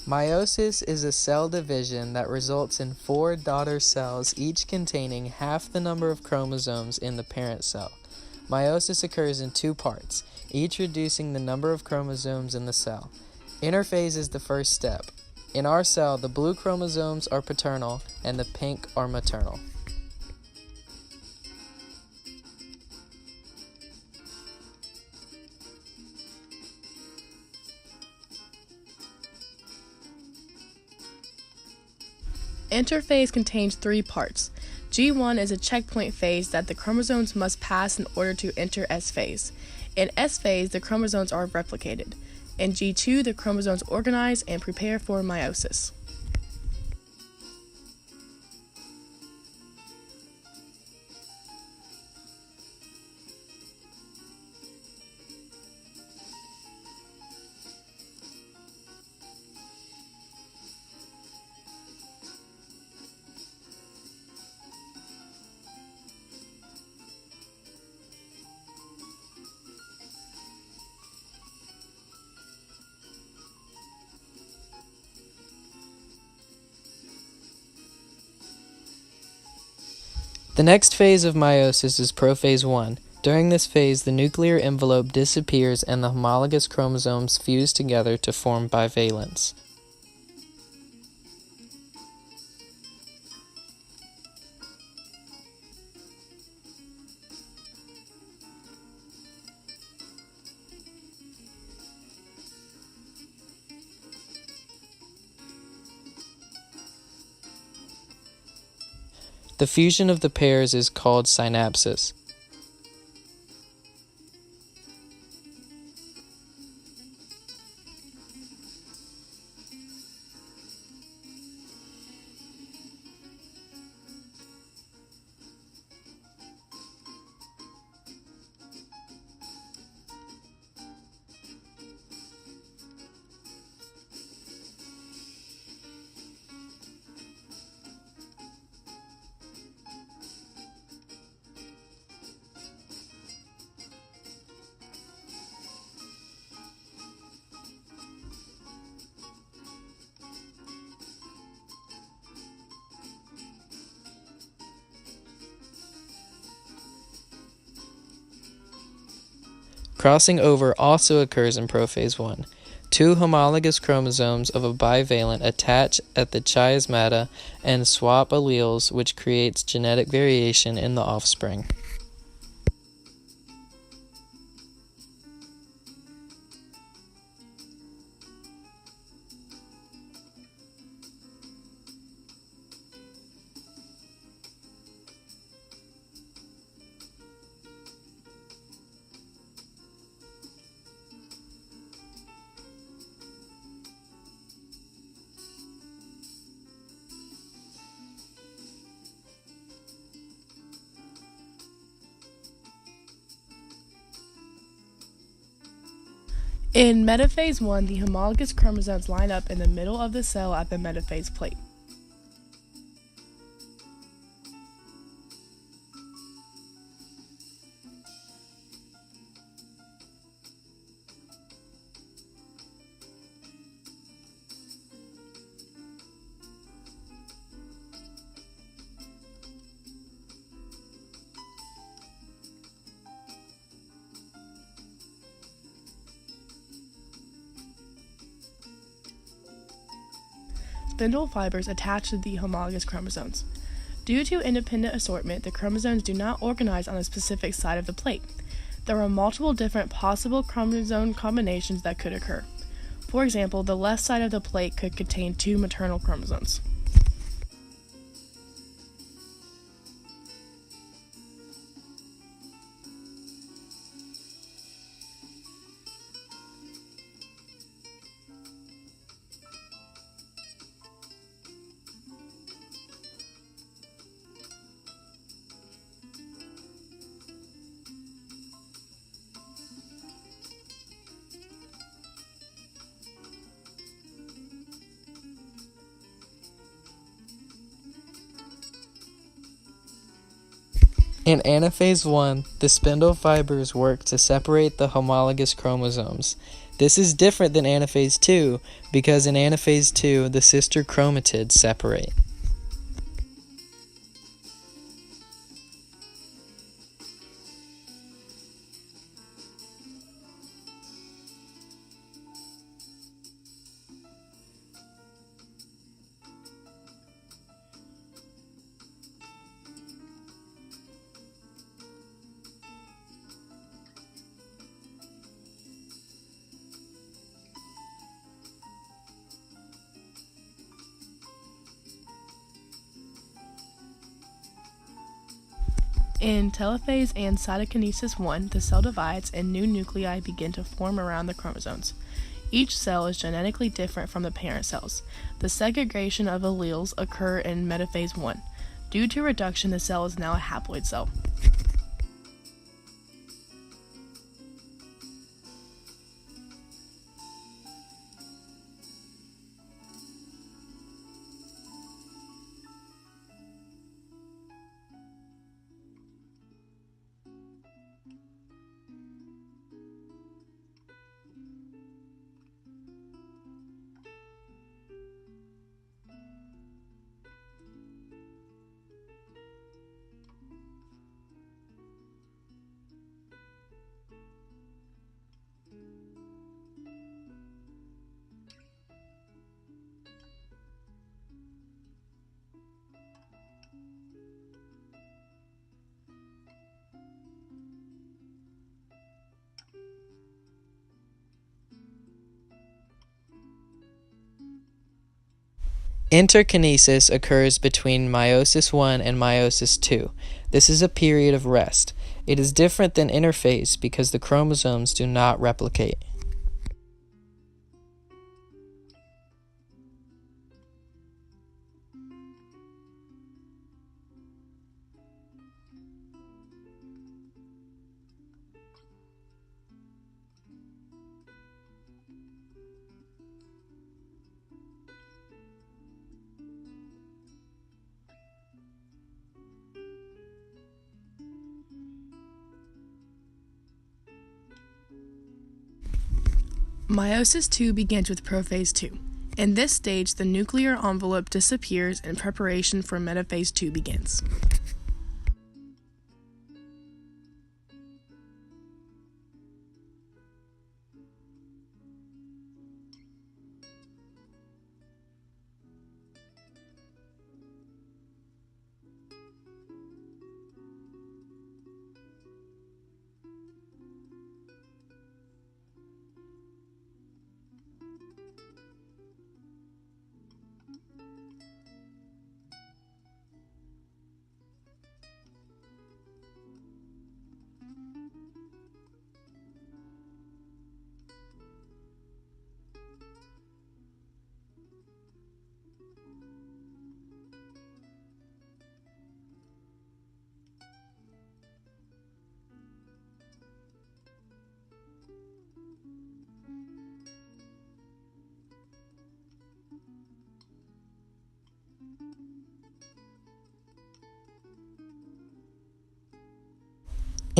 Meiosis is a cell division that results in 4 daughter cells, each containing half the number of chromosomes in the parent cell. Meiosis occurs in 2 parts, each reducing the number of chromosomes in the cell. Interphase is the first step. In our cell, the blue chromosomes are paternal and the pink are maternal. Interphase contains 3 parts. G1 is a checkpoint phase that the chromosomes must pass in order to enter S phase. In S phase, the chromosomes are replicated. In G2, the chromosomes organize and prepare for meiosis. The next phase of meiosis is prophase 1. During this phase, the nuclear envelope disappears and the homologous chromosomes fuse together to form bivalents. The fusion of the pairs is called synapsis. Crossing over also occurs in prophase 1. 2 homologous chromosomes of a bivalent attach at the chiasmata and swap alleles, which creates genetic variation in the offspring. In metaphase 1, the homologous chromosomes line up in the middle of the cell at the metaphase plate. Spindle fibers attach to the homologous chromosomes. Due to independent assortment, the chromosomes do not organize on a specific side of the plate. There are multiple different possible chromosome combinations that could occur. For example, the left side of the plate could contain 2 maternal chromosomes. In anaphase 1, the spindle fibers work to separate the homologous chromosomes. This is different than anaphase 2 because in anaphase 2, the sister chromatids separate. In telophase and cytokinesis 1, the cell divides and new nuclei begin to form around the chromosomes. Each cell is genetically different from the parent cells. The segregation of alleles occur in metaphase 1. Due to reduction, the cell is now a haploid cell. Interkinesis occurs between meiosis 1 and meiosis 2. This is a period of rest. It is different than interphase because the chromosomes do not replicate. Meiosis 2 begins with prophase 2. In this stage, the nuclear envelope disappears and preparation for metaphase 2 begins.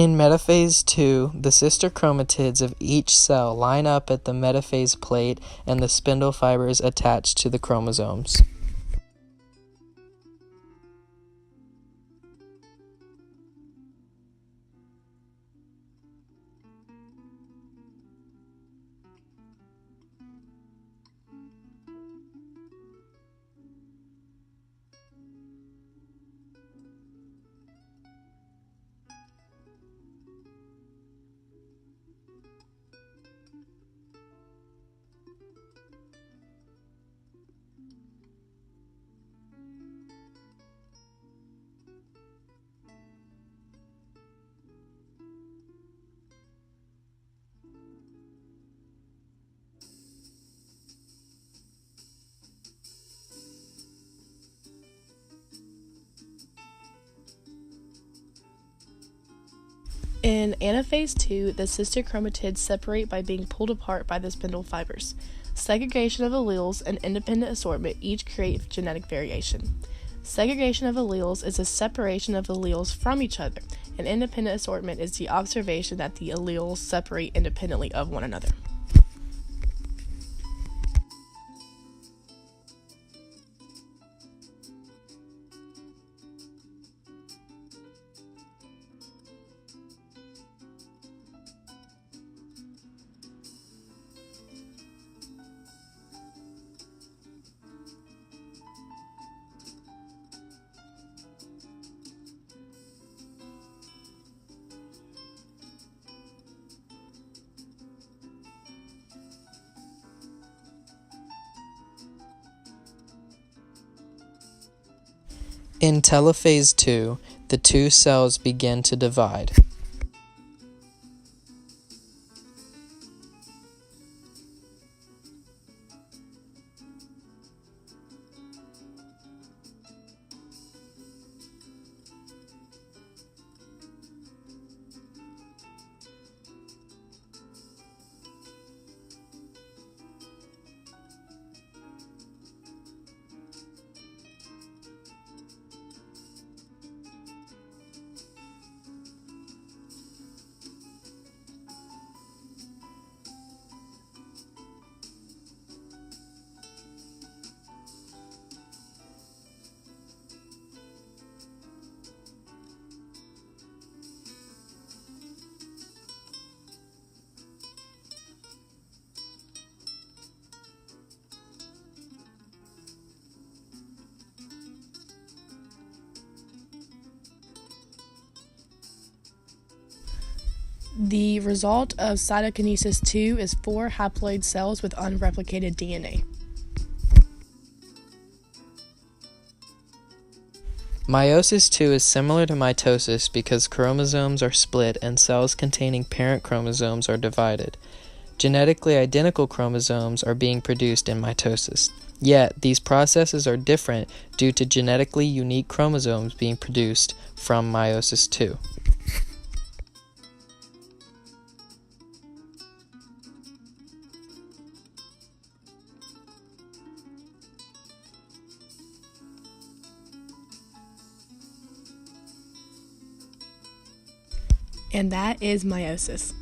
In metaphase 2, the sister chromatids of each cell line up at the metaphase plate and the spindle fibers attach to the chromosomes. In anaphase 2, the sister chromatids separate by being pulled apart by the spindle fibers. Segregation of alleles and independent assortment each create genetic variation. Segregation of alleles is a separation of alleles from each other, and independent assortment is the observation that the alleles separate independently of one another. In telophase 2, the two cells begin to divide. The result of cytokinesis 2 is 4 haploid cells with unreplicated DNA. Meiosis 2 is similar to mitosis because chromosomes are split and cells containing parent chromosomes are divided. Genetically identical chromosomes are being produced in mitosis. Yet, these processes are different due to genetically unique chromosomes being produced from meiosis 2. And that is meiosis.